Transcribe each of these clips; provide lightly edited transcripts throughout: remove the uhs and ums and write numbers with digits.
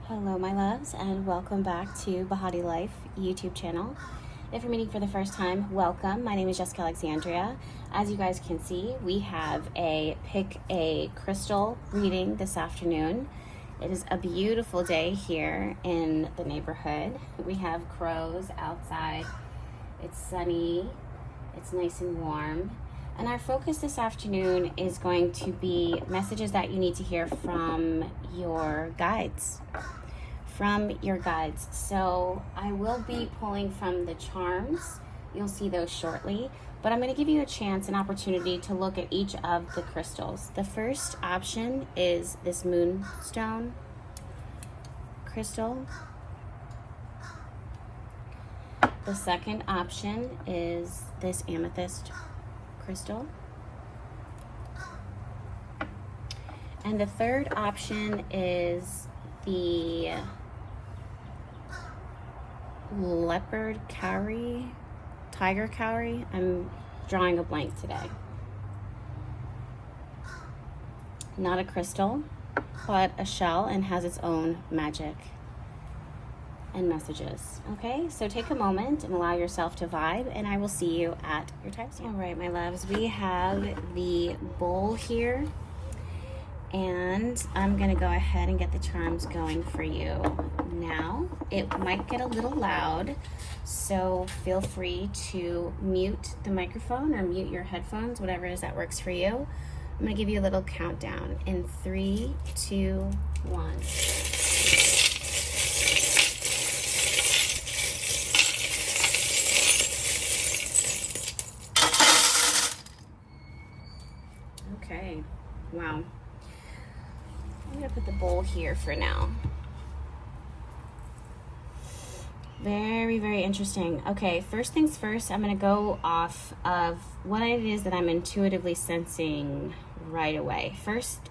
Hello my loves, and welcome back to Bahati Life YouTube channel. If you're meeting for the first time, welcome. My name is Jessica Alexandria. As you guys can see, we have a pick a crystal reading this afternoon. It is a beautiful day here in the neighborhood. We have crows outside. It's sunny. It's nice and warm. And our focus this afternoon is going to be messages that you need to hear from your guides. So I will be pulling from the charms. You'll see those shortly. But I'm going to give you a chance, an opportunity to look at each of the crystals. The first option is this moonstone crystal. The second option is this amethyst crystal. And the third option is the leopard cowrie, tiger cowrie. I'm drawing a blank today. Not a crystal, but a shell, and has its own magic and messages. Okay, so take a moment and allow yourself to vibe, and I will see you at your timestamp. All right, my loves, we have the bowl here, and I'm gonna go ahead and get the charms going for you now. It might get a little loud, so feel free to mute the microphone or mute your headphones, whatever it is that works for you. I'm gonna give you a little countdown in 3, 2, 1. Okay, wow. I'm gonna put the bowl here for now. Very, very interesting. Okay, first things first, I'm gonna go off of what it is that I'm intuitively sensing right away. First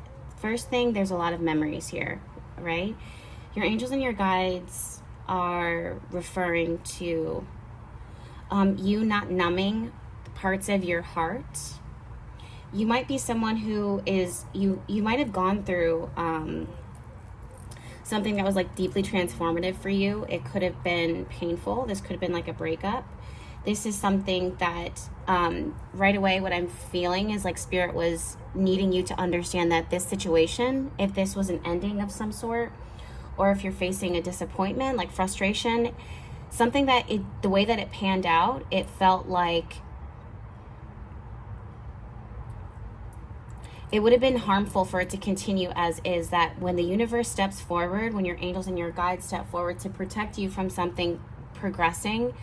thing, there's a lot of memories here, right? Your angels and your guides are referring to you not numbing parts of your heart. You might be someone who is, you might have gone through something that was like deeply transformative for you. It could have been painful. This could have been like a breakup. This is something that right away what I'm feeling is like Spirit was needing you to understand that this situation, if this was an ending of some sort, or if you're facing a disappointment, like frustration, something that the way that it panned out, it felt like it would have been harmful for it to continue as is, that when the universe steps forward, when your angels and your guides step forward to protect you from something progressing,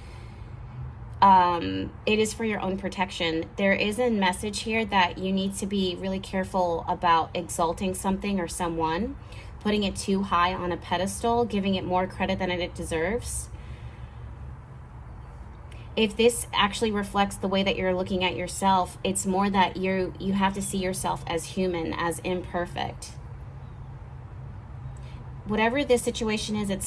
it is for your own protection. There is a message here that you need to be really careful about exalting something or someone, putting it too high on a pedestal, giving it more credit than it deserves. If this actually reflects the way that you're looking at yourself, it's more that you have to see yourself as human, as imperfect. Whatever this situation is, it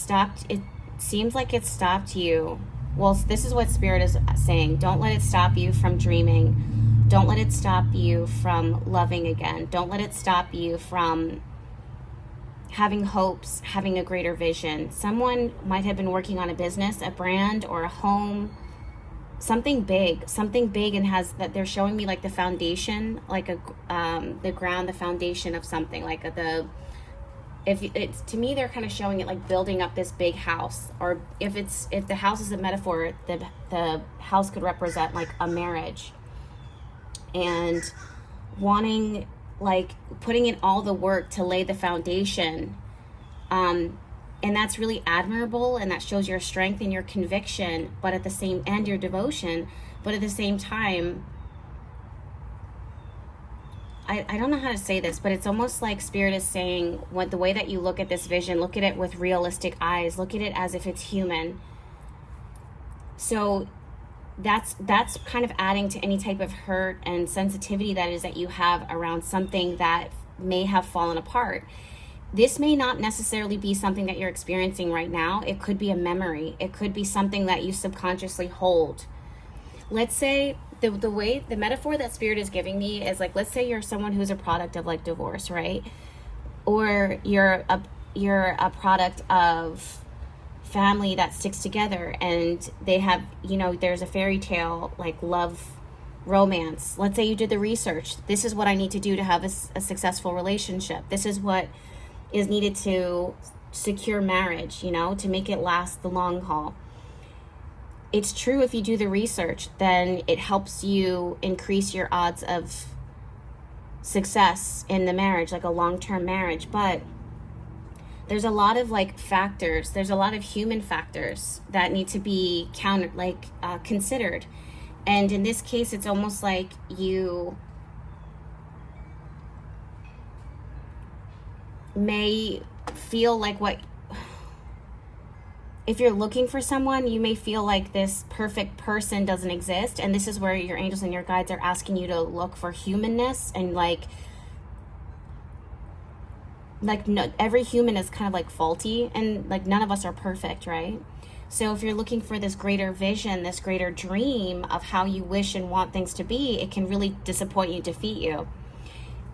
seems like it stopped you. Well, this is what Spirit is saying. Don't let it stop you from dreaming. Don't let it stop you from loving again. Don't let it stop you from having hopes, having a greater vision. Someone might have been working on a business, a brand, or a home, something big, and has that they're showing me like the foundation, like the ground, the foundation of something, like if it's, to me, they're kind of showing it like building up this big house, or if the house is a metaphor, the house could represent like a marriage, and wanting, like, putting in all the work to lay the foundation, and that's really admirable, and that shows your strength and your conviction, but at the same, and your devotion, but at the same time, I don't know how to say this, but it's almost like Spirit is saying, the way that you look at this vision, look at it with realistic eyes, look at it as if it's human. So that's kind of adding to any type of hurt and sensitivity that you have around something that may have fallen apart. This may not necessarily be something that you're experiencing right now. It could be a memory. It could be something that you subconsciously hold. Let's say the metaphor that Spirit is giving me is like, let's say you're someone who's a product of like divorce, right? Or you're you're a product of family that sticks together, and they have, there's a fairy tale, like love, romance. Let's say you did the research. This is what I need to do to have a successful relationship. This is what is needed to secure marriage, to make it last the long haul. It's true, if you do the research, then it helps you increase your odds of success in the marriage, like a long-term marriage. But there's a lot of factors. There's a lot of human factors that need to be considered. And in this case, it's almost like you may feel like if you're looking for someone, you may feel like this perfect person doesn't exist. And this is where your angels and your guides are asking you to look for humanness, and no, every human is kind of faulty, and none of us are perfect, right? So if you're looking for this greater vision, this greater dream of how you wish and want things to be, it can really disappoint you, defeat you.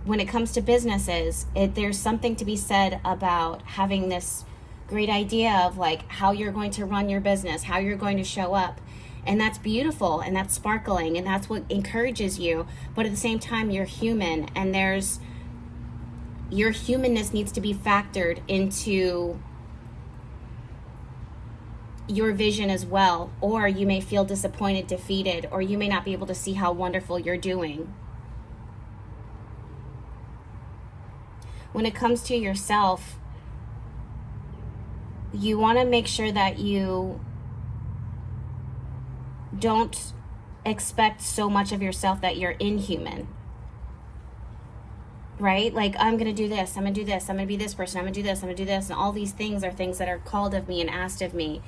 When it comes to businesses, there's something to be said about having this great idea of how you're going to run your business, how you're going to show up. And that's beautiful, and that's sparkling, and that's what encourages you. But at the same time, you're human, and your humanness needs to be factored into your vision as well. Or you may feel disappointed, defeated, or you may not be able to see how wonderful you're doing. When it comes to yourself, you want to make sure that you don't expect so much of yourself that you're inhuman, right? I'm going to do this, I'm going to do this, I'm going to be this person, I'm going to do this, I'm going to do this. And all these things are things that are called of me and asked of me.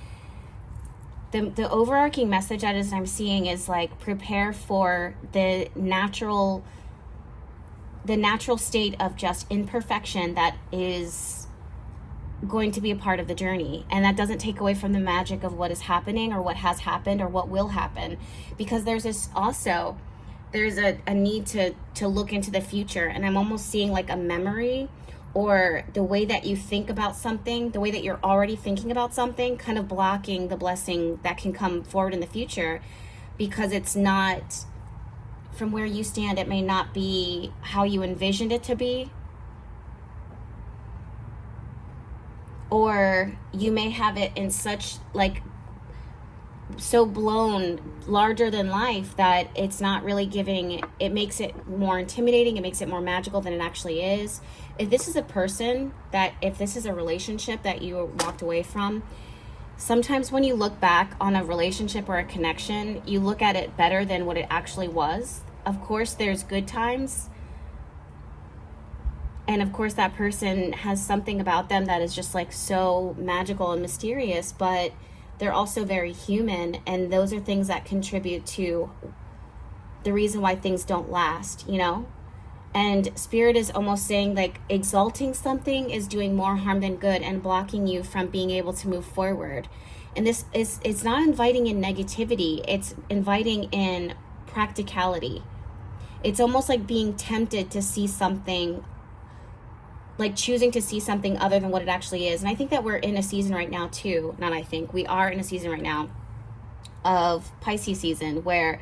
The overarching message that I'm seeing is prepare for the natural state of just imperfection that is going to be a part of the journey. And that doesn't take away from the magic of what is happening, or what has happened, or what will happen. Because there's a need to look into the future. And I'm almost seeing a memory, or the way that you think about something, the way that you're already thinking about something, kind of blocking the blessing that can come forward in the future, because it's not, from where you stand, it may not be how you envisioned it to be. Or you may have it in such so blown, larger than life, that it's not really giving, it makes it more intimidating, it makes it more magical than it actually is. If this is a person if this is a relationship that you walked away from, sometimes when you look back on a relationship or a connection, you look at it better than what it actually was. Of course, there's good times. And of course, that person has something about them that is just so magical and mysterious, but they're also very human. And those are things that contribute to the reason why things don't last, And Spirit is almost saying exalting something is doing more harm than good, and blocking you from being able to move forward. And it's not inviting in negativity, it's inviting in practicality. It's almost like being tempted to see something, choosing to see something other than what it actually is. And I think that we're in a season right now too. We are in a season right now of Pisces season, where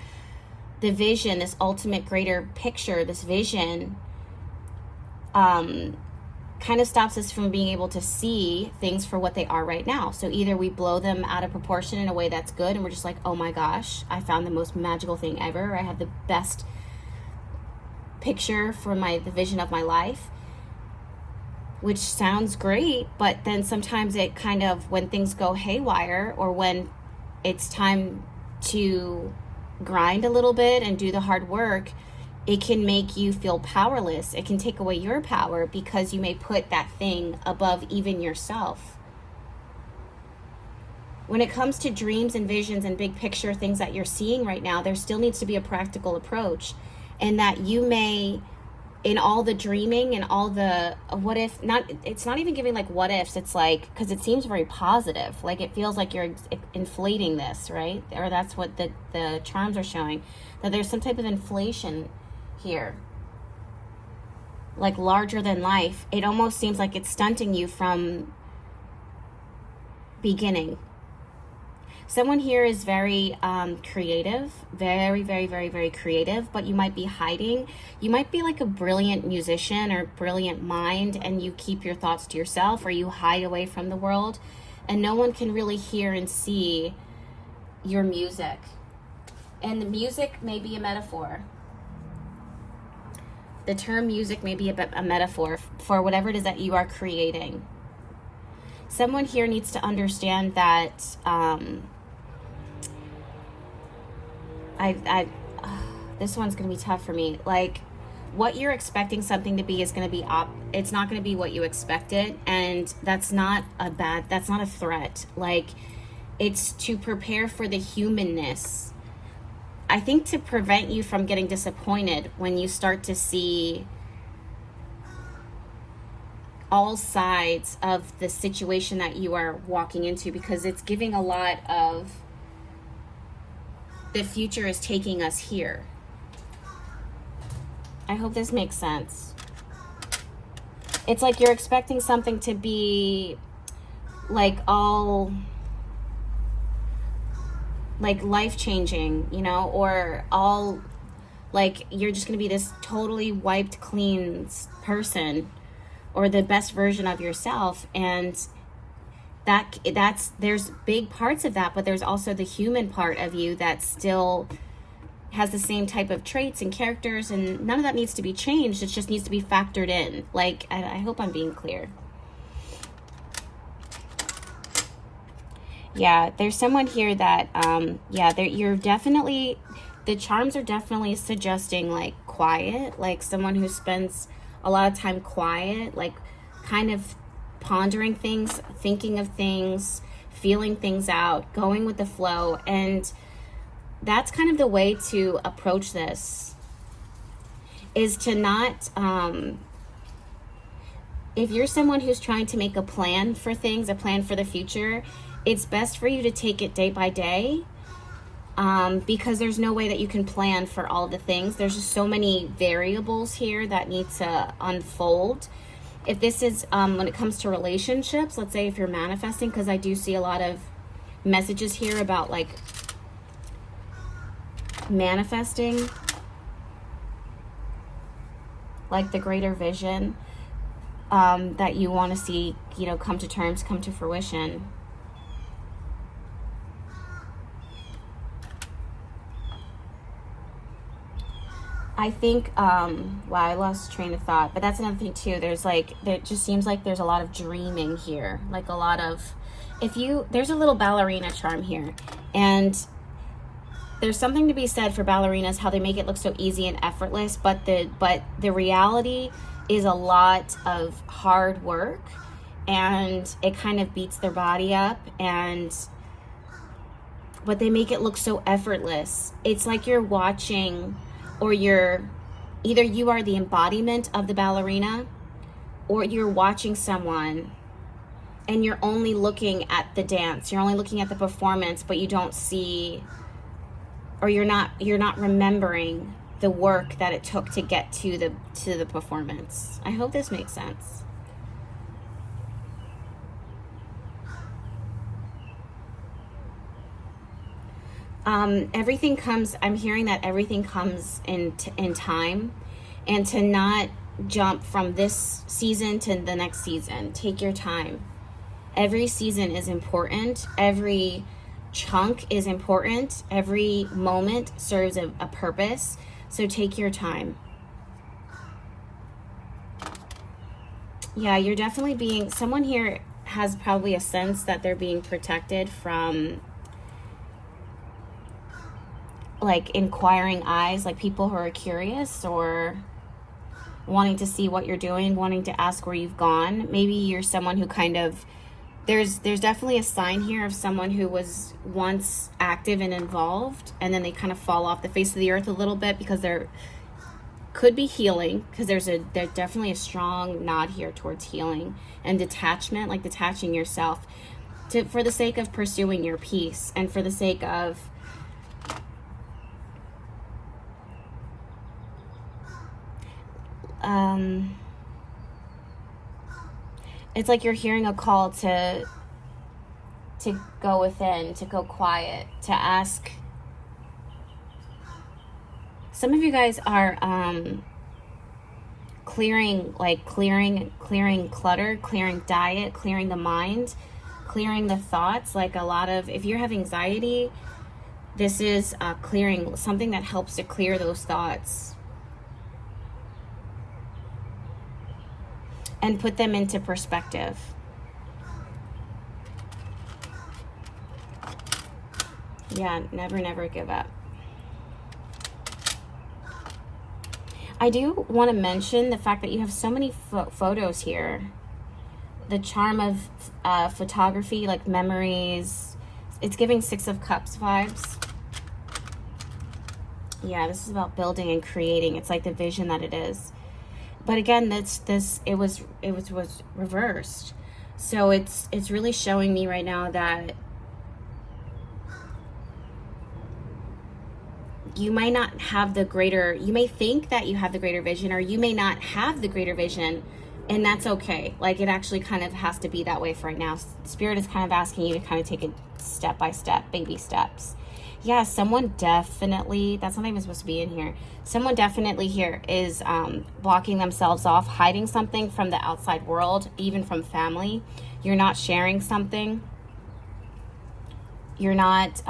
the vision, this ultimate greater picture, this vision, kind of stops us from being able to see things for what they are right now. So either we blow them out of proportion in a way that's good, and we're just oh my gosh, I found the most magical thing ever. I have the best picture for the vision of my life, which sounds great, but then sometimes it kind of, when things go haywire, or when it's time to grind a little bit and do the hard work, it can make you feel powerless. It can take away your power, because you may put that thing above even yourself. When it comes to dreams and visions and big picture things that you're seeing right now, there still needs to be a practical approach, and that you may, in all the dreaming and all the what if, it's not even giving what ifs, it's because it seems very positive, it feels like you're inflating this, right? Or that's what the charms are showing, that there's some type of inflation here. like larger than life, it almost seems like it's stunting you from beginning. Someone here is very creative, very, very, very, very creative, but you might be hiding. You might be like a brilliant musician or brilliant mind, and you keep your thoughts to yourself, or you hide away from the world, and no one can really hear and see your music. And the music may be a metaphor. The term music may be a metaphor for whatever it is that you are creating. Someone here needs to understand that this one's going to be tough for me. Like, what you're expecting something to be is going to be it's not going to be what you expected, and that's not a threat. Like, it's to prepare for the humanness. I think to prevent you from getting disappointed when you start to see all sides of the situation that you are walking into, because it's giving a lot of the future is taking us here. I hope this makes sense. It's like you're expecting something to be like all like life-changing, you know, or all like you're just going to be this totally wiped clean person, or the best version of yourself. And that's there's big parts of that, but there's also the human part of you that still has the same type of traits and characters, and none of that needs to be changed. It just needs to be factored in. Like, I hope I'm being clear. Yeah, there's someone here that you're definitely, the charms are definitely suggesting like quiet, like someone who spends a lot of time quiet, like kind of pondering things, thinking of things, feeling things out, going with the flow. And that's kind of the way to approach this, is to not, if you're someone who's trying to make a plan for things, a plan for the future, it's best for you to take it day by day, because there's no way that you can plan for all the things. There's just so many variables here that need to unfold. If this is, when it comes to relationships, let's say if you're manifesting, because I do see a lot of messages here about like manifesting, like the greater vision that you want to see, you know, come to terms, come to fruition. I think, wow, I lost train of thought, but that's another thing too. There's like, there just seems like there's a lot of dreaming here. Like a lot of, there's a little ballerina charm here, and there's something to be said for ballerinas, how they make it look so easy and effortless, but the reality is a lot of hard work, and it kind of beats their body up, but they make it look so effortless. It's like you're watching, or either you are the embodiment of the ballerina, or you're watching someone and you're only looking at the dance, you're only looking at the performance, but you don't see, or you're not remembering the work that it took to get to the performance. I hope this makes sense. Everything comes, I'm hearing that everything comes in time, and to not jump from this season to the next season. Take your time. Every season is important. Every chunk is important. Every moment serves a purpose. So take your time. Yeah, you're definitely someone here has probably a sense that they're being protected from like inquiring eyes, like people who are curious or wanting to see what you're doing, wanting to ask where you've gone. Maybe you're someone who kind of, there's definitely a sign here of someone who was once active and involved, and then they kind of fall off the face of the earth a little bit, because there could be healing, because there's definitely a strong nod here towards healing and detachment, like detaching yourself for the sake of pursuing your peace, and for the sake of It's like you're hearing a call to go within, to go quiet, to ask. Some of you guys are clearing clutter, clearing diet, clearing the mind, clearing the thoughts. Like a lot of, if you have anxiety, this is clearing, something that helps to clear those thoughts and put them into perspective. Yeah, never give up. I do want to mention the fact that you have so many photos here. The charm of photography, like memories. It's giving Six of Cups vibes. Yeah, this is about building and creating. It's like the vision that it is. But again, it was reversed. So it's really showing me right now that you might not have the greater, you may think that you have the greater vision, or you may not have the greater vision, and that's okay. Like, it actually kind of has to be that way for right now. Spirit is kind of asking you to kind of take it step by step, baby steps. Yeah, someone definitely, that's not even supposed to be in here. Someone definitely here is blocking themselves off, hiding something from the outside world, even from family. You're not sharing something. You're not,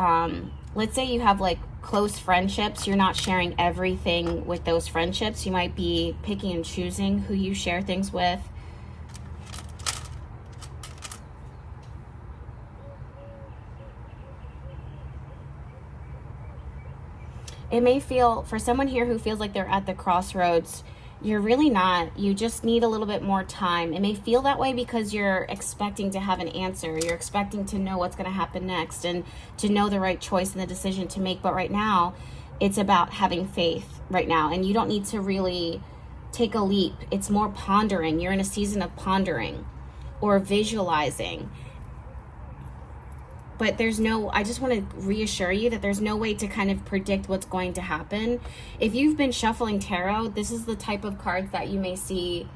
let's say you have like close friendships. You're not sharing everything with those friendships. You might be picking and choosing who you share things with. It may feel, for someone here who feels like they're at the crossroads, you're really not. You just need a little bit more time. It may feel that way because you're expecting to have an answer. You're expecting to know what's going to happen next and to know the right choice and the decision to make. But right now, it's about having faith right now. And you don't need to really take a leap. It's more pondering. You're in a season of pondering or visualizing. But there's no, I just want to reassure you that there's no way to kind of predict what's going to happen. If you've been shuffling tarot, this is the type of cards that you may see.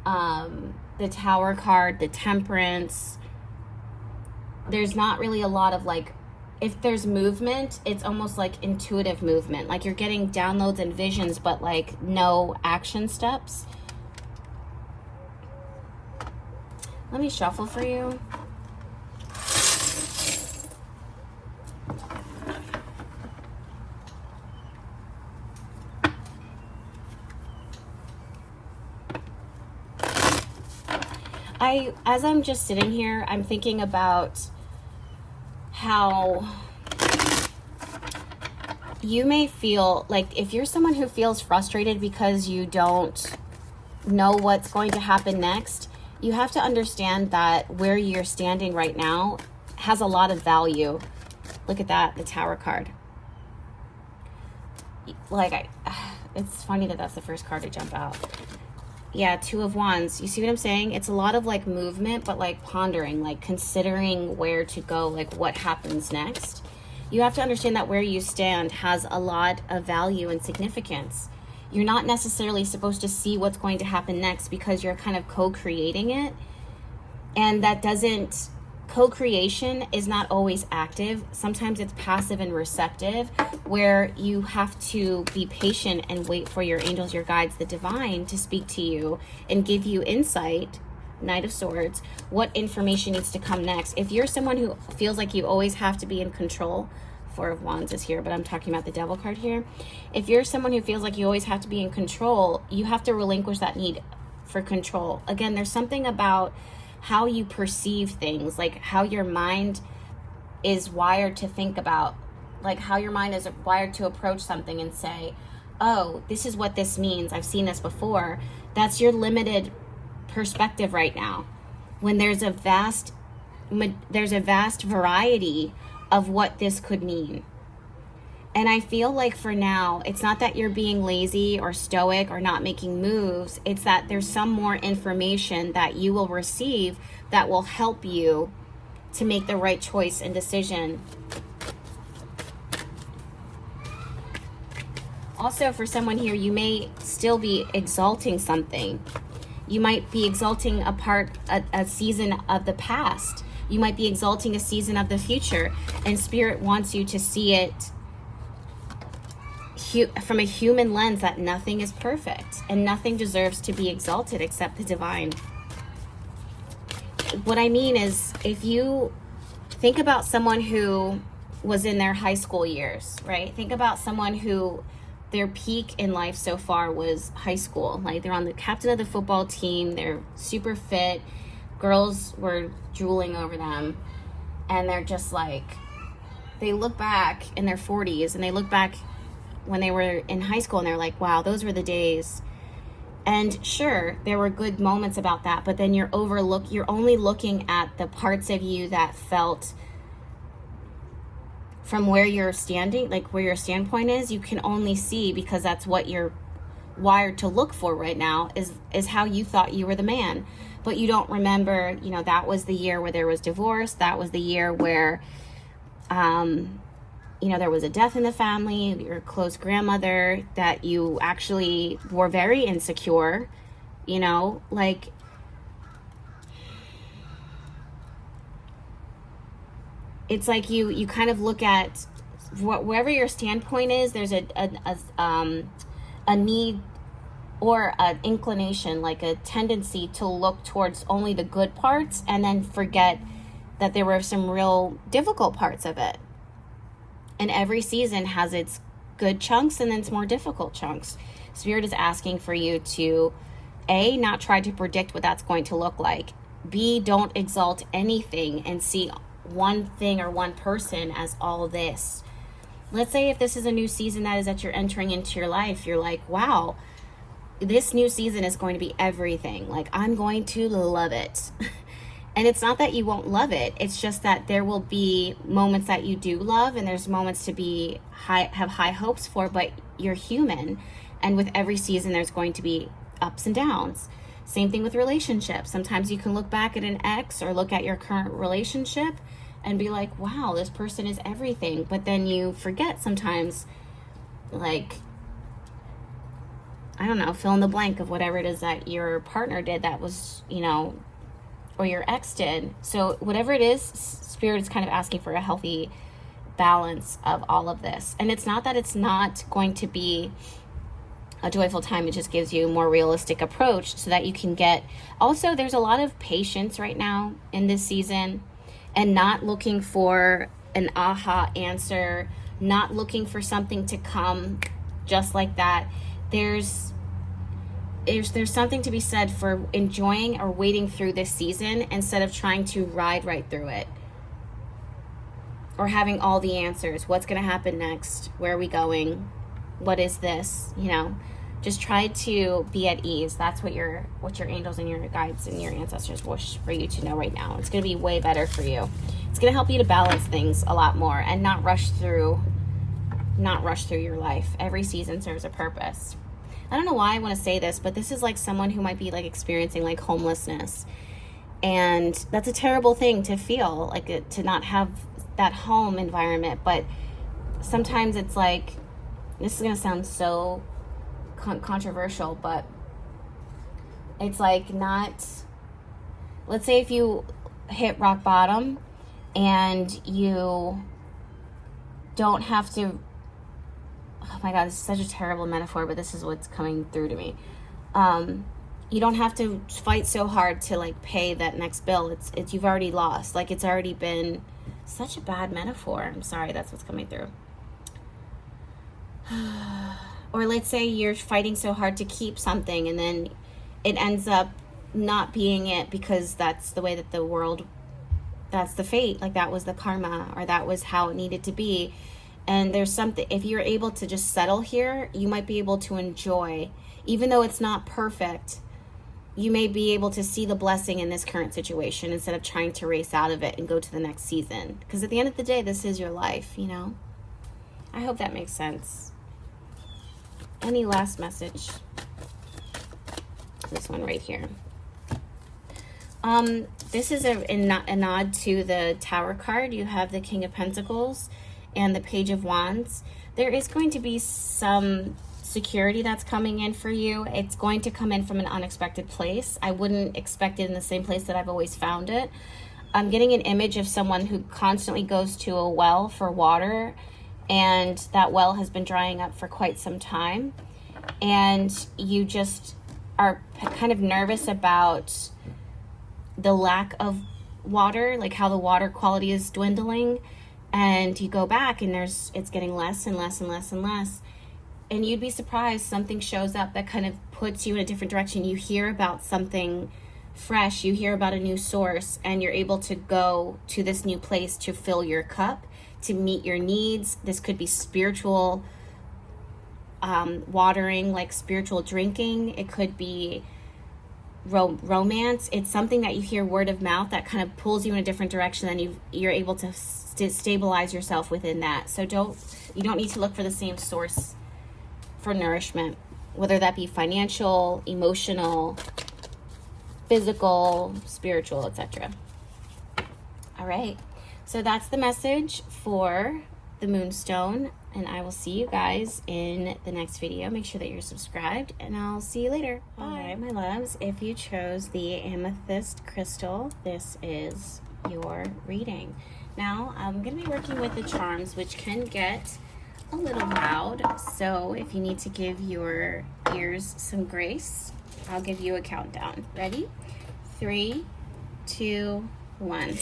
The Tower card, the Temperance. There's not really a lot of like, if there's movement, it's almost like intuitive movement. Like you're getting downloads and visions, but like no action steps. Let me shuffle for you. As I'm just sitting here, I'm thinking about how you may feel like, if you're someone who feels frustrated because you don't know what's going to happen next, you have to understand that where you're standing right now has a lot of value. Look at that, the Tower card. Like, it's funny that that's the first card to jump out. Yeah, Two of Wands. You see what I'm saying? It's a lot of like movement, but like pondering, like considering where to go, like what happens next. You have to understand that where you stand has a lot of value and significance. You're not necessarily supposed to see what's going to happen next because you're kind of co-creating it. And that doesn't, co-creation is not always active. Sometimes it's passive and receptive, where you have to be patient and wait for your angels, your guides, the divine, to speak to you and give you insight. Knight of Swords, what information needs to come next. If you're someone who feels like you always have to be in control, Four of Wands is here, but I'm talking about the Devil card here. If you're someone who feels like you always have to be in control, you have to relinquish that need for control. Again, there's something about how you perceive things, like how your mind is wired to think about, like how your mind is wired to approach something and say, oh, this is what this means. I've seen this before. That's your limited perspective right now. When there's a vast variety of what this could mean. And I feel like for now, it's not that you're being lazy or stoic or not making moves. It's that there's some more information that you will receive that will help you to make the right choice and decision. Also, for someone here, you may still be exalting something. You might be exalting a season of the past. You might be exalting a season of the future. And Spirit wants you to see it from a human lens, that nothing is perfect and nothing deserves to be exalted except the divine. What I mean is, if you think about someone who was in their high school years, right? Think about someone who their peak in life so far was high school. Like, they're on the captain of the football team, they're super fit, girls were drooling over them, and they're just like, they look back in their 40s and they look back when they were in high school and they're like, wow, those were the days. And sure, there were good moments about that, but then you're only looking at the parts of you that felt, from where you're standing, like where your standpoint is, you can only see, because that's what you're wired to look for right now, is how you thought you were the man. But you don't remember, that was the year where there was divorce. That was the year where, there was a death in the family, your close grandmother, that you actually were very insecure, like, it's like you kind of look at wherever your standpoint is, there's a need or an inclination, like a tendency to look towards only the good parts and then forget that there were some real difficult parts of it. And every season has its good chunks and then its more difficult chunks. Spirit is asking for you to, A, not try to predict what that's going to look like. B, don't exalt anything and see one thing or one person as all this. Let's say if this is a new season that you're entering into your life, you're like, wow, this new season is going to be everything. Like, I'm going to love it. And it's not that you won't love it. It's just that there will be moments that you do love, and there's moments to have high hopes for, but you're human. And with every season, there's going to be ups and downs. Same thing with relationships. Sometimes you can look back at an ex or look at your current relationship and be like, wow, this person is everything. But then you forget sometimes, like, I don't know, fill in the blank of whatever it is that your partner did that was, or your ex did. So whatever it is, Spirit is kind of asking for a healthy balance of all of this. And it's not that it's not going to be a joyful time. It just gives you a more realistic approach so that you can get, also there's a lot of patience right now in this season, and not looking for an aha answer, not looking for something to come just like that. There's something to be said for enjoying or waiting through this season instead of trying to ride right through it or having all the answers. What's going to happen next? Where are we going? What is this? Just try to be at ease. That's what your angels and your guides and your ancestors wish for you to know right now. It's going to be way better for you. It's going to help you to balance things a lot more and not rush through your life. Every season serves a purpose. I don't know why I want to say this, but this is like someone who might be like experiencing like homelessness. And that's a terrible thing to feel, like to not have that home environment. But sometimes it's like, this is going to sound so controversial, but it's like not, let's say if you hit rock bottom and you don't have to, oh my God, this is such a terrible metaphor, but this is what's coming through to me. You don't have to fight so hard to like pay that next bill. It's you've already lost. Like, it's already been such a bad metaphor. I'm sorry, that's what's coming through. Or let's say you're fighting so hard to keep something and then it ends up not being it because that's the way that the world, that's the fate. Like, that was the karma, or that was how it needed to be. And there's something, if you're able to just settle here, you might be able to enjoy, even though it's not perfect, you may be able to see the blessing in this current situation instead of trying to race out of it and go to the next season. Because at the end of the day, this is your life, I hope that makes sense. Any last message? This one right here. This is a nod to the Tower card. You have the King of Pentacles and the Page of Wands. There is going to be some security that's coming in for you. It's going to come in from an unexpected place. I wouldn't expect it in the same place that I've always found it. I'm getting an image of someone who constantly goes to a well for water, and that well has been drying up for quite some time. And you just are kind of nervous about the lack of water, like how the water quality is dwindling. And you go back and it's getting less and less and less and less. And you'd be surprised, something shows up that kind of puts you in a different direction. You hear about something fresh, you hear about a new source, and you're able to go to this new place to fill your cup, to meet your needs. This could be spiritual watering, like spiritual drinking. It could be romance. It's something that you hear word of mouth that kind of pulls you in a different direction, and you're able to stabilize yourself within that. So you don't need to look for the same source for nourishment, whether that be financial, emotional, physical, spiritual, etc. All right, so that's the message for the moonstone, and I will see you guys in the next video. Make sure that you're subscribed, and I'll see you later. Bye. All right, my loves, if you chose the amethyst crystal, this is your reading. Now, I'm going to be working with the charms, which can get a little loud, so if you need to give your ears some grace, I'll give you a countdown. Ready? 3, 2, 1.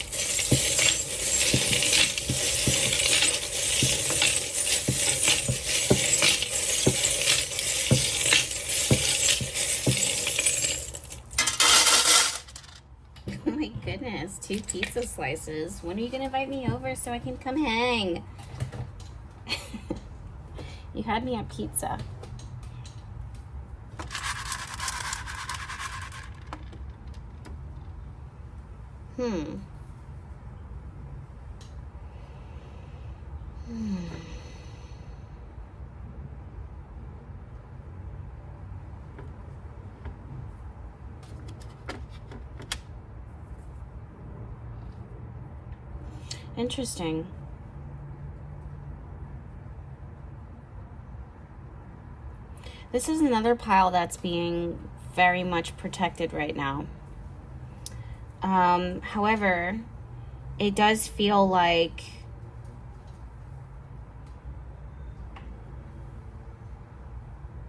Oh my goodness, 2 pizza slices. When are you gonna invite me over so I can come hang? You had me at pizza. Interesting. This is another pile that's being very much protected right now. However, it does feel like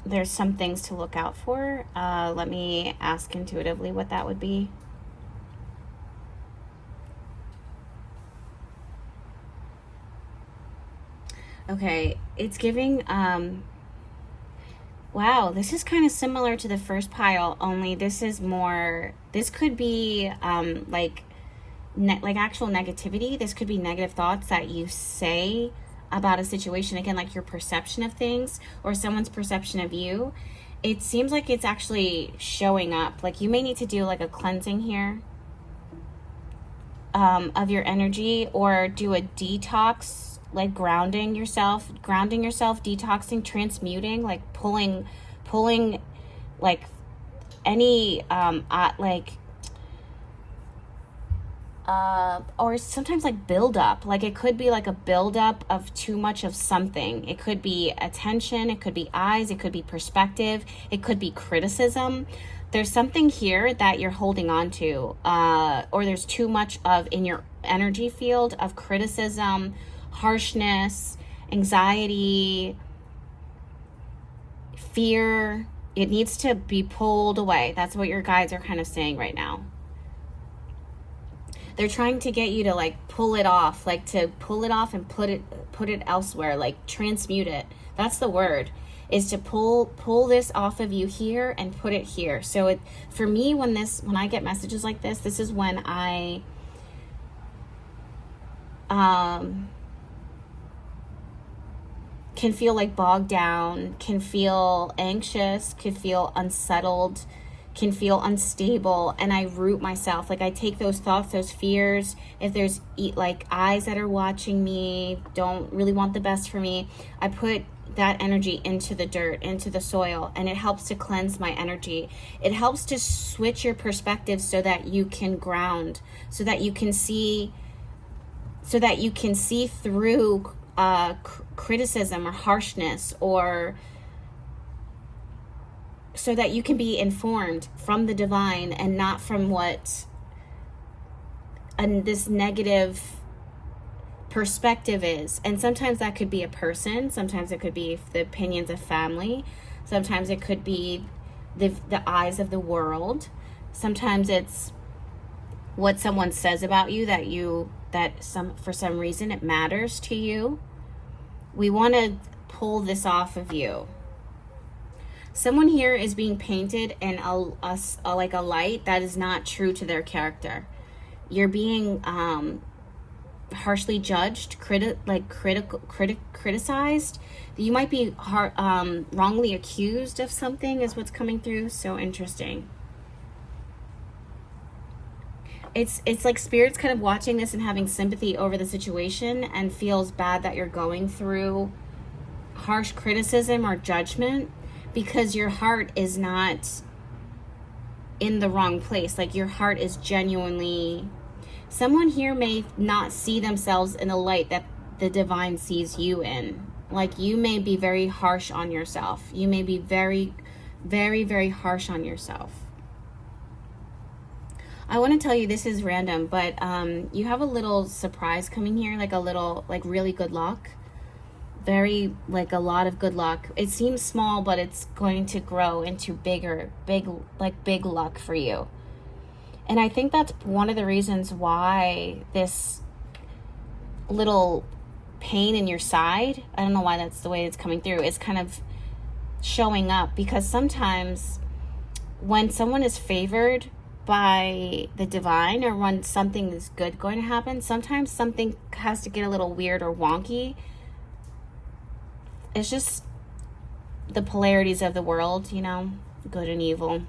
there's some things to look out for. Let me ask intuitively what that would be. Okay, it's giving, wow, this is kind of similar to the first pile, only this is more, this could be like actual negativity. This could be negative thoughts that you say about a situation, again, like your perception of things or someone's perception of you. It seems like it's actually showing up. Like you may need to do like a cleansing here of your energy, or do a detox, like grounding yourself, detoxing, transmuting, like pulling like any or sometimes like build up. Like it could be like a build up of too much of something. It could be attention, it could be eyes, it could be perspective, it could be criticism. There's something here that you're holding on to, or there's too much of in your energy field of criticism, harshness, anxiety, fear. It needs to be pulled away. That's what your guides are kind of saying right now. They're trying to get you to like pull it off, like to pull it off and put it elsewhere, like transmute it. That's the word, is to pull this off of you here and put it here. So it, for me, when I get messages like this is when I can feel like bogged down, can feel anxious, can feel unsettled, can feel unstable, and I root myself. Like I take those thoughts, those fears, if there's like eyes that are watching me, don't really want the best for me, I put that energy into the dirt, into the soil, and it helps to cleanse my energy. It helps to switch your perspective so that you can ground, so that you can see through criticism or harshness or so that you can be informed from the divine and not from what this negative perspective is. And sometimes that could be a person, sometimes it could be the opinions of family, sometimes it could be the eyes of the world, sometimes it's what someone says about you for some reason it matters to you. We want to pull this off of you. Someone here is being painted in like a light that is not true to their character. You're being harshly judged, criticized. You might be wrongly accused of something is what's coming through. So interesting. It's like Spirit's kind of watching this and having sympathy over the situation and feels bad that you're going through harsh criticism or judgment, because your heart is not in the wrong place. Like your heart is genuinely... Someone here may not see themselves in the light that the divine sees you in. Like you may be very harsh on yourself. You may be very, very, very harsh on yourself. I want to tell you, this is random, but you have a little surprise coming here, like a little, like really good luck. Very, like a lot of good luck. It seems small, but it's going to grow into big luck for you. And I think that's one of the reasons why this little pain in your side, I don't know why that's the way it's coming through, is kind of showing up. Because sometimes when someone is favored by the divine, or when something is good going to happen, sometimes something has to get a little weird or wonky. It's just the polarities of the world, you know, good and evil.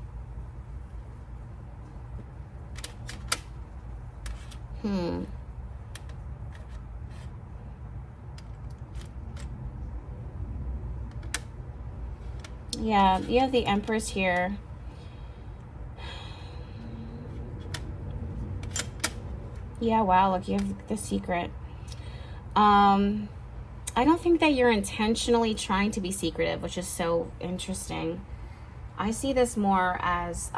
Yeah, you have the Empress here. Yeah, wow, look, you have the Secret. I don't think that you're intentionally trying to be secretive, which is so interesting. I see this more as,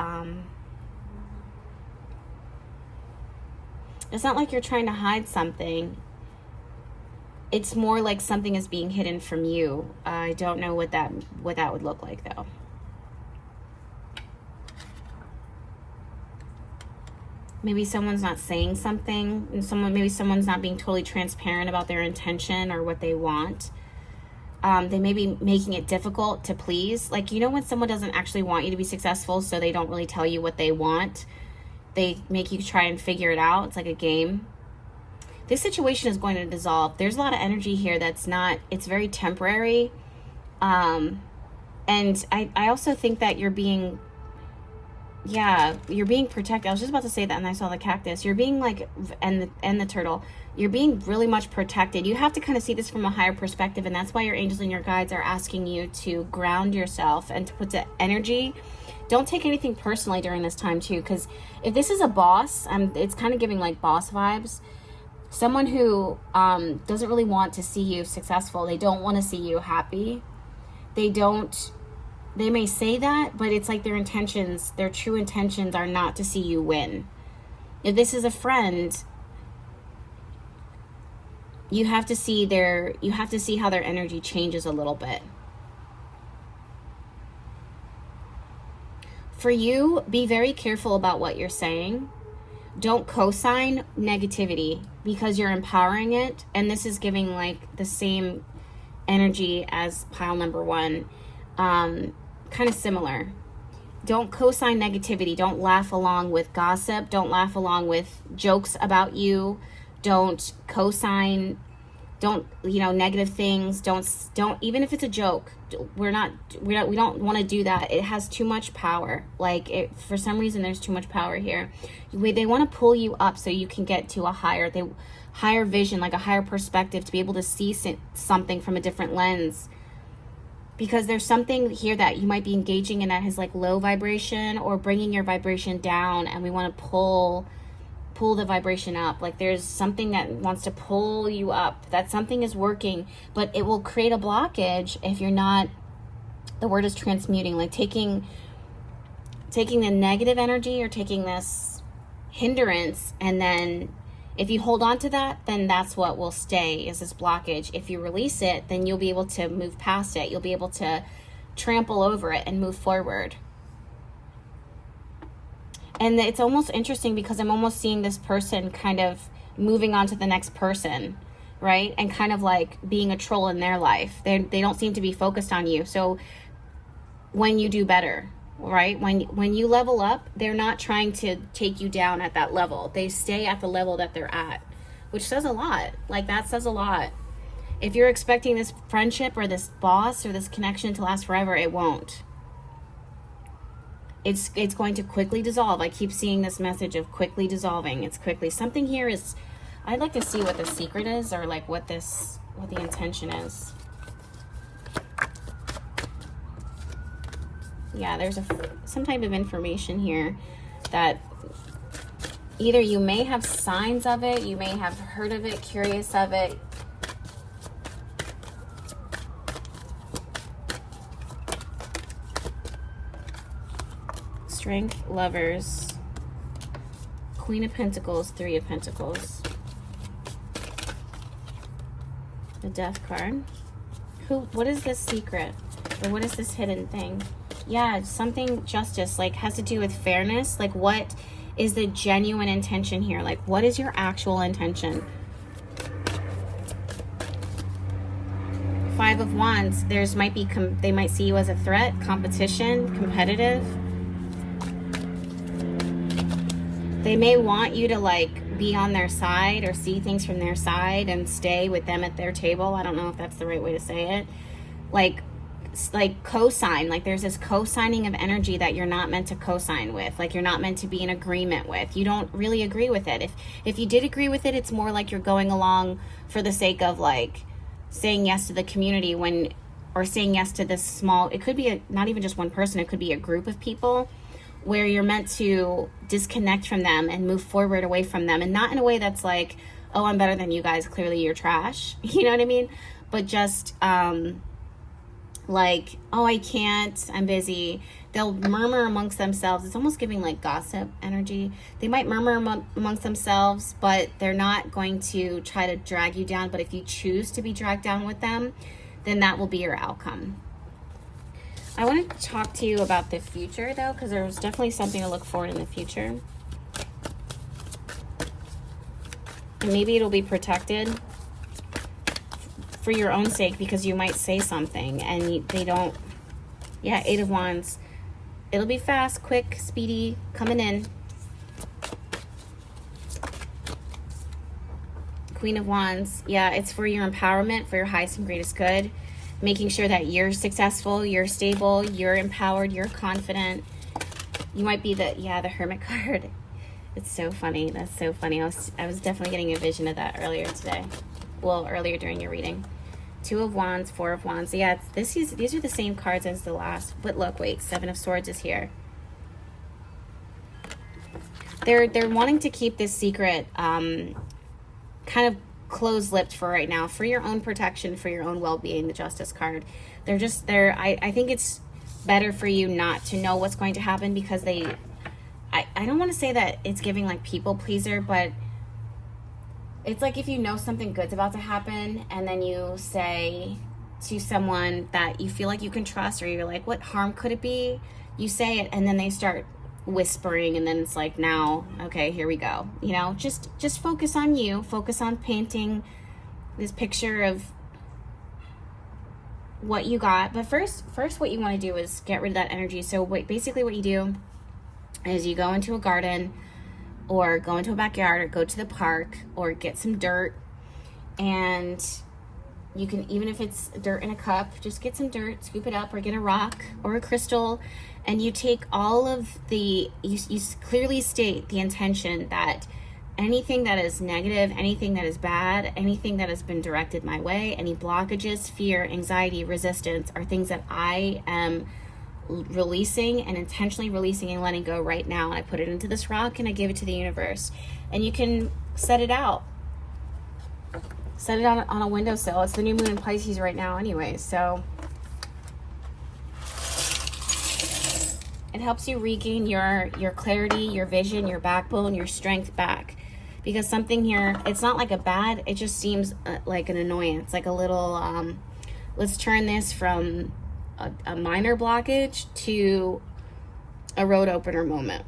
it's not like you're trying to hide something. It's more like something is being hidden from you. I don't know what that would look like, though. Maybe someone's not saying something, and maybe someone's not being totally transparent about their intention or what they want. They may be making it difficult to please. Like, you know, when someone doesn't actually want you to be successful, so they don't really tell you what they want. They make you try and figure it out. It's like a game. This situation is going to dissolve. There's a lot of energy here that's not, it's very temporary. And I also think that you're being protected. I was just about to say that and I saw the cactus. You're being like, and the turtle, you're being really much protected. You have to kind of see this from a higher perspective, and that's why your angels and your guides are asking you to ground yourself and to put the energy. Don't take anything personally during this time too, because if this is a boss, it's kind of giving like boss vibes. Someone who doesn't really want to see you successful. They don't want to see you happy. They may say that, but it's like their true intentions are not to see you win. If this is a friend, you have to see how their energy changes a little bit. For you, be very careful about what you're saying. Don't co-sign negativity because you're empowering it. And this is giving like the same energy as pile number 1. Kind of similar. Don't co-sign negativity. Don't laugh along with gossip. Don't laugh along with jokes about you. Don't co-sign, negative things. Don't, even if it's a joke, we don't want to do that. It has too much power. Like for some reason, there's too much power here. They want to pull you up so you can get to a higher vision, like a higher perspective, to be able to see something from a different lens. Because there's something here that you might be engaging in that has like low vibration or bringing your vibration down, and we want to pull the vibration up. Like there's something that wants to pull you up. That something is working, but it will create a blockage if you're not, the word is transmuting, like taking taking the negative energy, you're taking this hindrance, and then if you hold on to that, then that's what will stay, is this blockage. If you release it, then you'll be able to move past it. You'll be able to trample over it and move forward. And it's almost interesting because I'm almost seeing this person kind of moving on to the next person, right? And kind of like being a troll in their life. They don't seem to be focused on you. So when you do better, right? When you level up, they're not trying to take you down at that level. They stay at the level that they're at, which says a lot. Like, that says a lot. If you're expecting this friendship or this boss or this connection to last forever, it won't. It's going to quickly dissolve. I keep seeing this message of quickly dissolving. It's quickly. Something here is, I'd like to see what the secret is, or like what the intention is. Yeah, there's some type of information here that either you may have signs of it, you may have heard of it, curious of it. Strength, Lovers, Queen of Pentacles, Three of Pentacles, the Death card. What is this secret? Or what is this hidden thing? Yeah, something, justice, like has to do with fairness. Like, what is the genuine intention here? Like, what is your actual intention? Five of Wands. They might see you as a threat, competition, competitive. They may want you to like be on their side or see things from their side and stay with them at their table. I don't know if that's the right way to say it. Like co-sign. Like, there's this co-signing of energy that you're not meant to co-sign with. Like, you're not meant to be in agreement with. You don't really agree with it. If you did agree with it, it's more like you're going along for the sake of like saying yes to the community or saying yes to this small, it could be not even just one person, it could be a group of people where you're meant to disconnect from them and move forward away from them. And not in a way that's like, oh, I'm better than you guys, clearly you're trash. You know what I mean? But just like, oh, I can't, I'm busy. They'll murmur amongst themselves. It's almost giving like gossip energy. They might murmur amongst themselves, but they're not going to try to drag you down. But if you choose to be dragged down with them, then that will be your outcome. I want to talk to you about the future, though, because there's definitely something to look forward in the future. And maybe it'll be protected for your own sake, because you might say something and they don't. Yeah, Eight of Wands. It'll be fast, quick, speedy, coming in. Queen of Wands. Yeah, it's for your empowerment, for your highest and greatest good. Making sure that you're successful, you're stable, you're empowered, you're confident. You might be the Hermit card. It's so funny. That's so funny. I was definitely getting a vision of that earlier today. Well, earlier during your reading. Two of Wands, Four of Wands. Yeah, these are the same cards as the last. But look, wait, Seven of Swords is here. They're wanting to keep this secret kind of closed-lipped for right now, for your own protection, for your own well-being. The Justice card. I think it's better for you not to know what's going to happen, because I don't want to say that it's giving like people pleaser, but it's like if you know something good's about to happen and then you say to someone that you feel like you can trust, or you're like, what harm could it be? You say it and then they start whispering, and then it's like, now, okay, here we go. You know, just focus on you. Focus on painting this picture of what you got. But first what you want to do is get rid of that energy. So basically what you do is you go into a garden, or go into a backyard, or go to the park, or get some dirt, and you can, even if it's dirt in a cup, just get some dirt, scoop it up, or get a rock or a crystal, and you take all of you clearly state the intention that anything that is negative, anything that is bad, anything that has been directed my way, any blockages, fear, anxiety, resistance, are things that I am releasing, and intentionally releasing and letting go right now. And I put it into this rock and I give it to the universe. And you can set it out. Set it on a windowsill. It's the new moon in Pisces right now anyway, so. It helps you regain your clarity, your vision, your backbone, your strength back. Because something here, it's not like a bad, it just seems like an annoyance, like a little, let's turn this from a minor blockage to a road opener moment.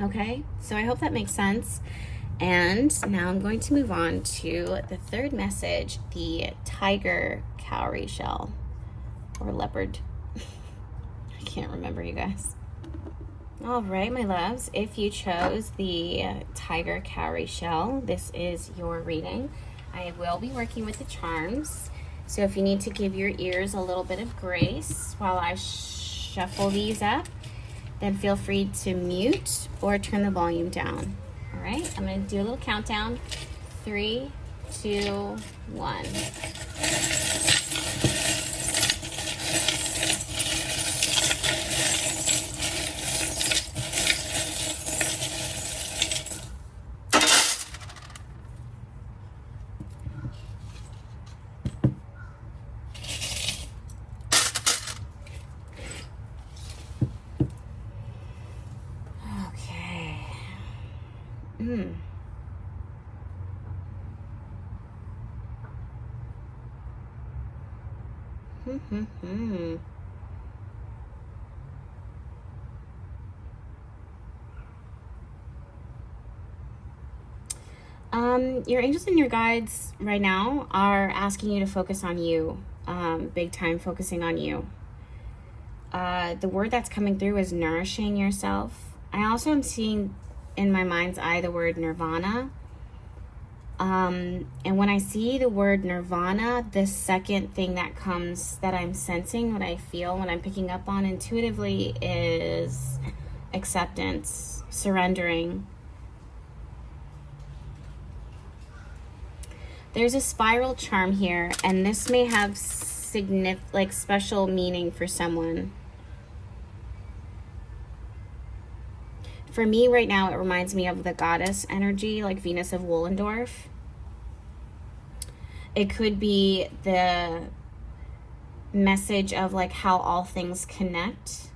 Okay, so I hope that makes sense. And now I'm going to move on to the third message, the tiger cowrie shell, or leopard. I can't remember, you guys. All right, my loves, if you chose the tiger cowrie shell, this is your reading. I will be working with the charms, so if you need to give your ears a little bit of grace while I shuffle these up, then feel free to mute or turn the volume down. All right, I'm going to do a little countdown. 3, 2, 1. Your angels and your guides right now are asking you to focus on you, big time focusing on you. The word that's coming through is nourishing yourself. I also am seeing in my mind's eye the word nirvana. And when I see the word nirvana, the second thing that comes, that I'm sensing, what I feel, what I'm picking up on intuitively is acceptance, surrendering. There's a spiral charm here, and this may have special meaning for someone. For me right now, it reminds me of the goddess energy, like Venus of Willendorf. It could be the message of like how all things connect.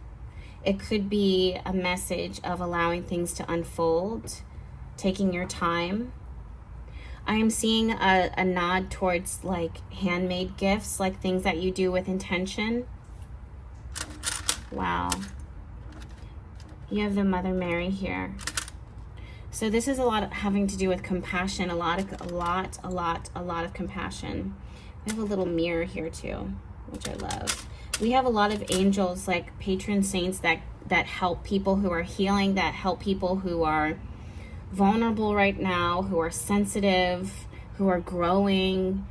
It could be a message of allowing things to unfold, taking your time. I am seeing a nod towards like handmade gifts, like things that you do with intention. Wow. You have the Mother Mary here. So this is a lot having to do with compassion, a lot of compassion. We have a little mirror here too, which I love. We have a lot of angels, like patron saints that help people who are healing, that help people who are vulnerable right now, who are sensitive, who are growing.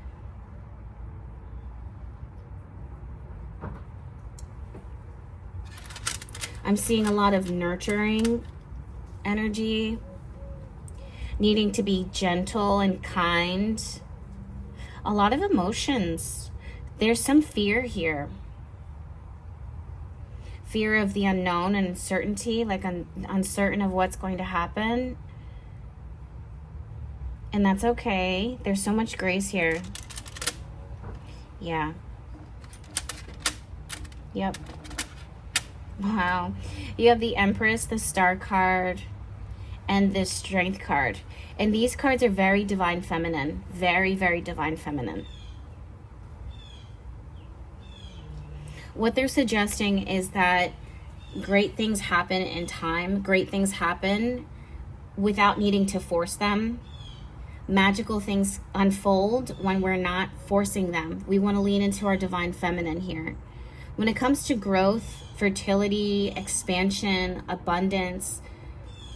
I'm seeing a lot of nurturing energy, needing to be gentle and kind. A lot of emotions. There's some fear here. Fear of the unknown and uncertainty, like uncertain of what's going to happen. And that's okay. There's so much grace here. Yeah. Yep. Wow. You have the Empress, the Star card, and the Strength card. And these cards are very divine feminine. Very, very divine feminine. What they're suggesting is that great things happen in time. Great things happen without needing to force them. Magical things unfold when we're not forcing them. We want to lean into our divine feminine here. When it comes to growth, fertility, expansion, abundance,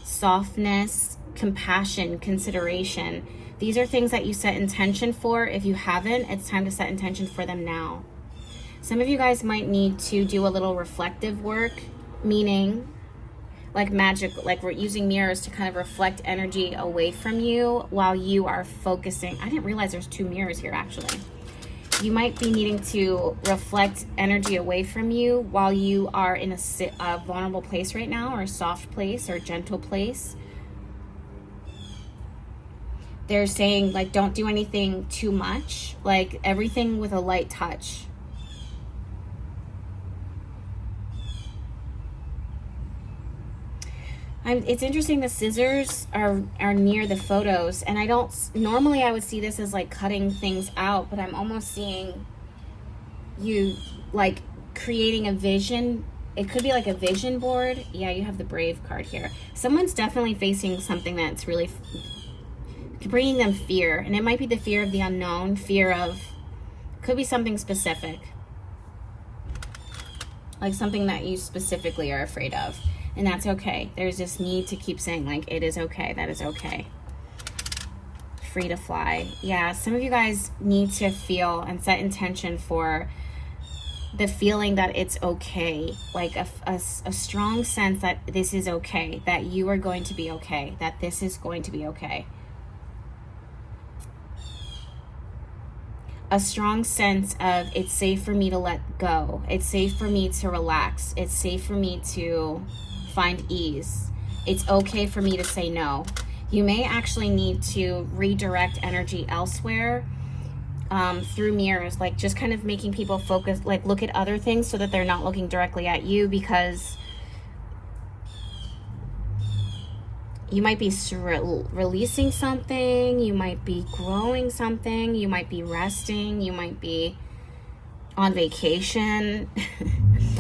softness, compassion, consideration, these are things that you set intention for. If you haven't, it's time to set intention for them now. Some of you guys might need to do a little reflective work, meaning like magic, like we're using mirrors to kind of reflect energy away from you while you are focusing. I didn't realize there's 2 mirrors here actually. You might be needing to reflect energy away from you while you are in a vulnerable place right now, or a soft place, or a gentle place. They're saying like don't do anything too much, like everything with a light touch. It's interesting. The scissors are near the photos, and I don't normally I would see this as like cutting things out, but I'm almost seeing you like creating a vision. It could be like a vision board. Yeah, you have the Brave card here. Someone's definitely facing something that's really bringing them fear, and it might be the fear of the unknown, fear of, could be something specific, like something that you specifically are afraid of. And that's okay. There's this need to keep saying, like, it is okay. That is okay. Free to fly. Yeah, some of you guys need to feel and set intention for the feeling that it's okay. Like a strong sense that this is okay. That you are going to be okay. That this is going to be okay. A strong sense of it's safe for me to let go. It's safe for me to relax. It's safe for me to find ease. It's okay for me to say no. You may actually need to redirect energy elsewhere through mirrors, like just kind of making people focus, like look at other things so that they're not looking directly at you, because you might be releasing something, you might be growing something, you might be resting, you might be on vacation.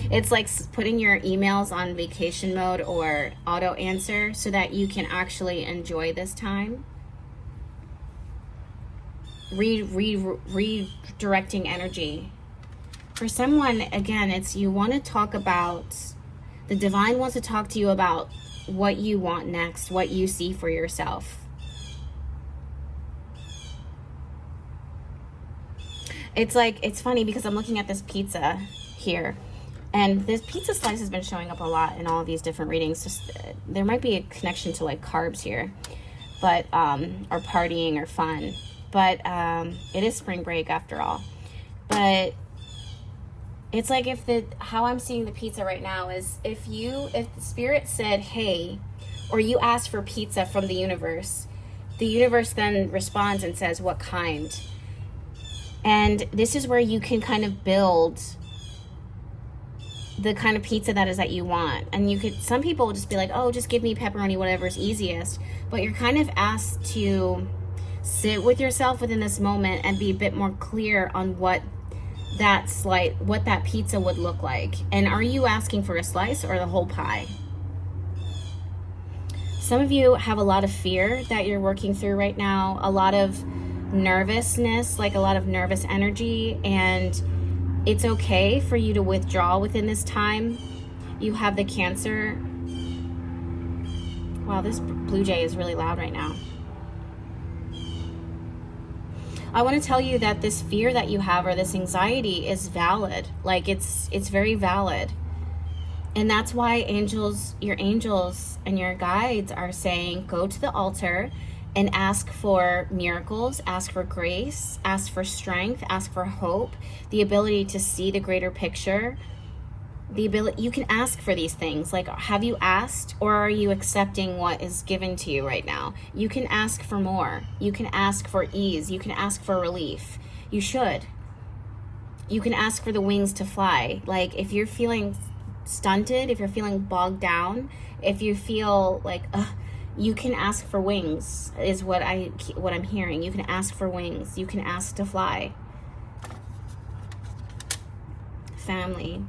It's like putting your emails on vacation mode or auto answer so that you can actually enjoy this time. Redirecting energy. For someone, again, it's you want to talk about, the divine wants to talk to you about what you want next, what you see for yourself. It's like, it's funny because I'm looking at this pizza here, and this pizza slice has been showing up a lot in all of these different readings. Just there might be a connection to like carbs here, but or partying or fun, but it is spring break after all. But it's like, how I'm seeing the pizza right now is if the spirit said, hey, or you ask for pizza from the universe then responds and says, what kind? And this is where you can kind of build the kind of pizza that you want. And some people will just be like, oh, just give me pepperoni, whatever's easiest. But you're kind of asked to sit with yourself within this moment and be a bit more clear on what that pizza would look like. And are you asking for a slice or the whole pie? Some of you have a lot of fear that you're working through right now, a lot of nervousness, like a lot of nervous energy, and it's okay for you to withdraw within this time. You have the Cancer. Wow, this blue jay is really loud right now. I want to tell you that this fear that you have or this anxiety is valid. Like it's very valid. And that's why your angels and your guides are saying, go to the altar and ask for miracles, ask for grace, ask for strength, ask for hope, the ability to see the greater picture. You can ask for these things. Like, have you asked, or are you accepting what is given to you right now? You can ask for more. You can ask for ease. You can ask for relief. You should. You can ask for the wings to fly. Like, if you're feeling stunted, if you're feeling bogged down, if you feel like, you can ask for wings, is what I'm hearing. You can ask for wings. You can ask to fly. Family.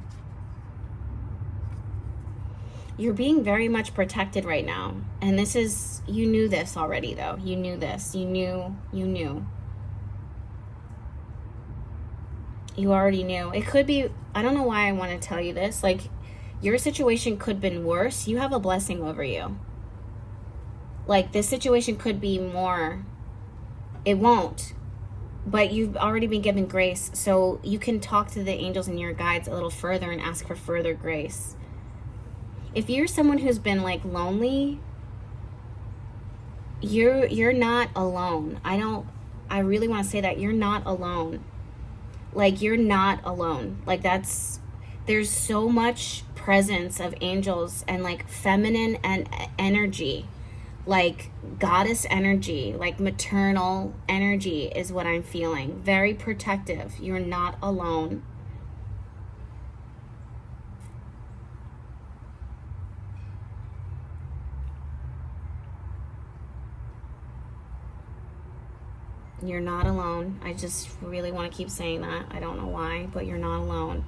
You're being very much protected right now. And you knew this already though. You knew this. You knew. You already knew. It could be, I don't know why I want to tell you this. Like, your situation could have been worse. You have a blessing over you. Like, this situation could be more. It won't. But you've already been given grace. So you can talk to the angels and your guides a little further and ask for further grace. If you're someone who's been like lonely, you're not alone. I really want to say that you're not alone. Like, you're not alone. Like, there's so much presence of angels and like feminine and energy, like goddess energy, like maternal energy is what I'm feeling. Very protective. You're not alone. You're not alone. I just really want to keep saying that. I don't know why, but you're not alone.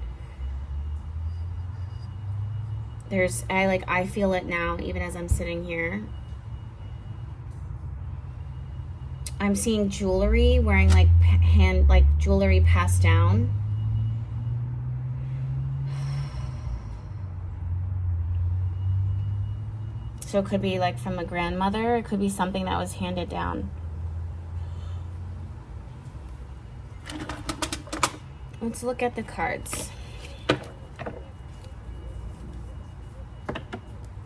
I feel it now, even as I'm sitting here. I'm seeing jewelry, wearing like jewelry passed down. So it could be like from a grandmother. It could be something that was handed down. Let's look at the cards.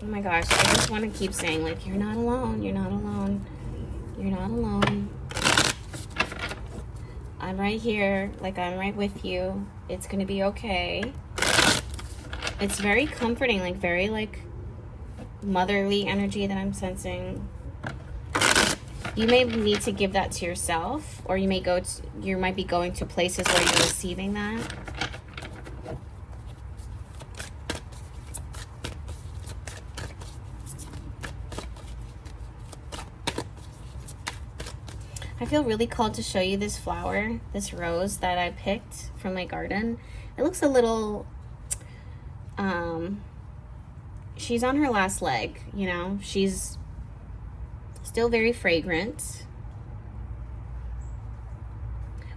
Oh my gosh, I just want to keep saying, like, you're not alone, you're not alone, you're not alone. I'm right here, like, I'm right with you. It's going to be okay. It's very comforting, like, very, like, motherly energy that I'm sensing. You may need to give that to yourself, or you might be going to places where you're receiving that. I feel really called to show you this flower, this rose that I picked from my garden. It looks a little, she's on her last leg, you know, she's still very fragrant,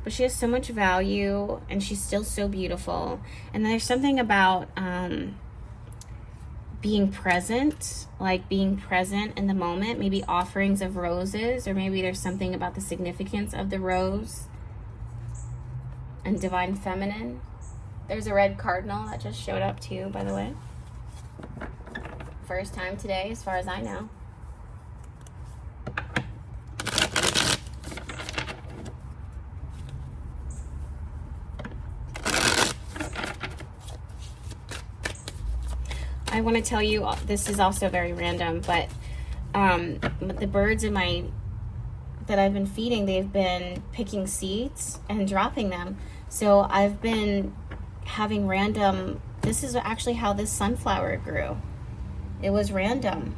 but she has so much value and she's still so beautiful. And there's something about being present, like being present in the moment, maybe offerings of roses, or maybe there's something about the significance of the rose and divine feminine. There's a red cardinal that just showed up too, by the way. First time today, as far as I know. I want to tell you, this is also very random, but the birds that I've been feeding, they've been picking seeds and dropping them. So I've been having random, this is actually how this sunflower grew. It was random.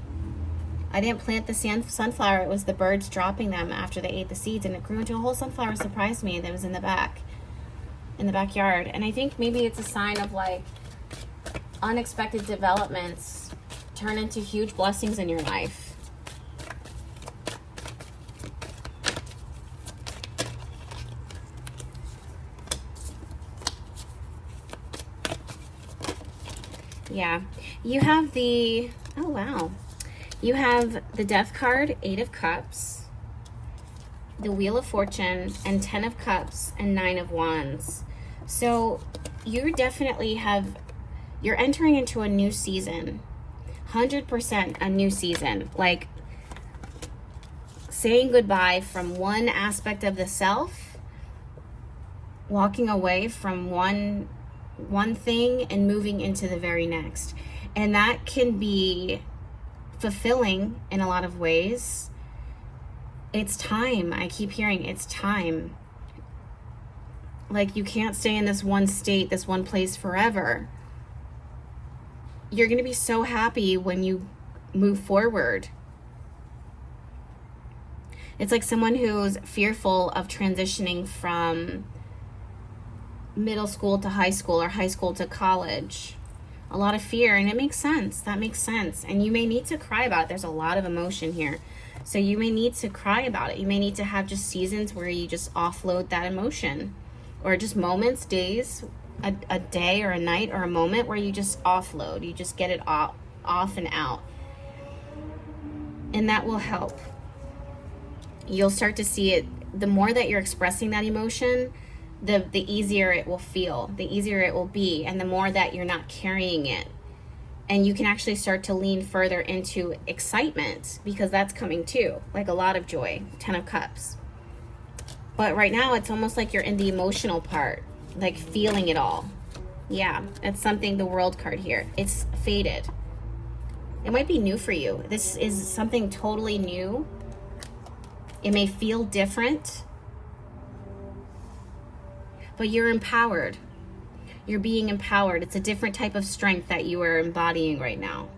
I didn't plant the sunflower, it was the birds dropping them after they ate the seeds, and it grew into a whole sunflower. Surprised me that was in the backyard. And I think maybe it's a sign of like unexpected developments turn into huge blessings in your life. Yeah, you have the, oh wow, you have the Death card, 8 of Cups, the Wheel of Fortune, and 10 of Cups, and 9 of Wands. So you definitely you're entering into a new season, 100% a new season, like saying goodbye from one aspect of the self, walking away from one thing and moving into the very next. And that can be fulfilling in a lot of ways. It's time. I keep hearing it's time. Like you can't stay in this one state, this one place forever. You're going to be so happy when you move forward. It's like someone who's fearful of transitioning from middle school to high school or high school to college. A lot of fear, and it makes sense. That makes sense. And you may need to cry about it. There's a lot of emotion here. So you may need to cry about it. You may need to have just seasons where you just offload that emotion, or just moments, days, a day or a night or a moment where you just offload. You just get it off and out. And that will help. You'll start to see it. The more that you're expressing that emotion, the easier it will feel, the easier it will be, and the more that you're not carrying it. And you can actually start to lean further into excitement, because that's coming too, like a lot of joy, 10 of Cups. But right now, it's almost like you're in the emotional part, like feeling it all. Yeah, it's something, the World card here. It's faded. It might be new for you. This is something totally new. It may feel different, but you're empowered. You're being empowered. It's a different type of strength that you are embodying right now.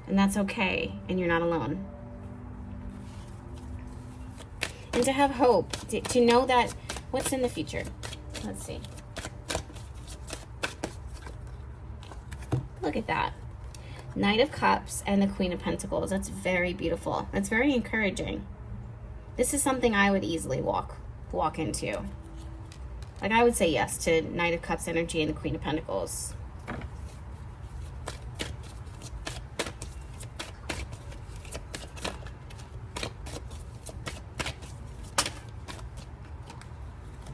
And that's okay, and you're not alone. and to have hope, to know that what's in the future. Let's see. Look at that. Knight of Cups and the Queen of Pentacles. That's very beautiful. That's very encouraging. This is something I would easily walk into. Like, I would say yes to Knight of Cups energy and the Queen of Pentacles.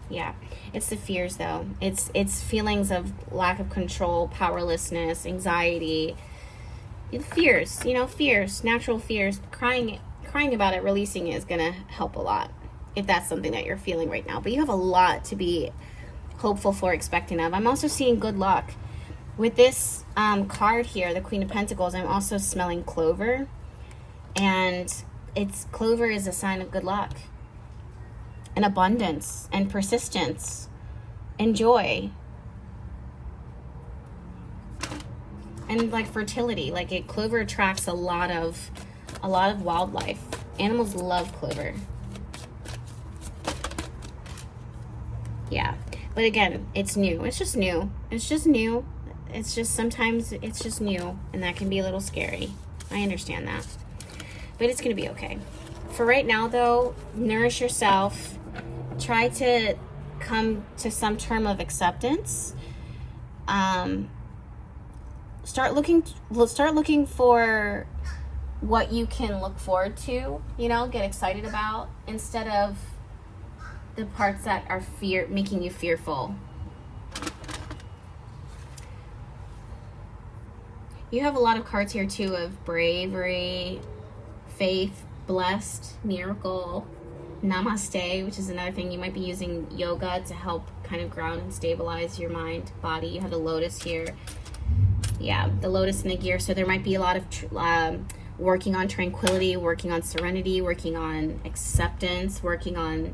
Yeah, it's the fears though. It's feelings of lack of control, powerlessness, anxiety, fears, you know, fears, natural fears. Crying about it, releasing it is gonna help a lot if that's something that you're feeling right now. But you have a lot to be hopeful for, expecting of. I'm also seeing good luck with this card here, the Queen of Pentacles. I'm also smelling clover, and clover is a sign of good luck and abundance and persistence and joy and like fertility. Like clover attracts a lot of wildlife. Animals love clover. Yeah, but again, it's new. It's just new. It's just new. It's just sometimes it's just new, and that can be a little scary. I understand that, but it's gonna be okay. For right now though, nourish yourself. Try to come to some term of acceptance. Start looking for what you can look forward to, you know, get excited about, instead of the parts that are making you fearful. You have a lot of cards here too of bravery, faith, blessed, miracle, namaste, which is another thing. You might be using yoga to help kind of ground and stabilize your mind, body. You have the lotus here. Yeah, the lotus in the gear. So there might be a lot of working on tranquility, working on serenity, working on acceptance, working on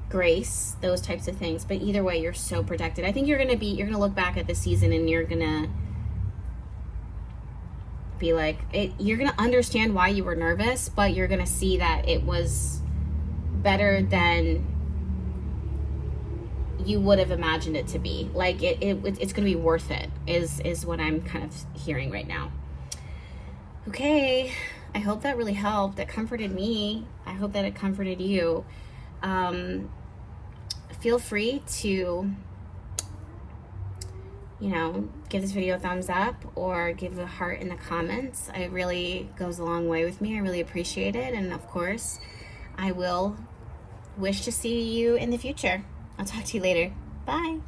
grace, those types of things. But either way, you're so protected. I think you're gonna look back at the season and you're gonna be like, you're gonna understand why you were nervous, but you're gonna see that it was better than you would have imagined it to be. Like it's gonna be worth it, is what I'm kind of hearing right now. Okay, I hope that really helped. That comforted me. I hope that it comforted you. Feel free to, you know, give this video a thumbs up or give a heart in the comments. It really goes a long way with me. I really appreciate it. And of course, I will wish to see you in the future. I'll talk to you later. Bye.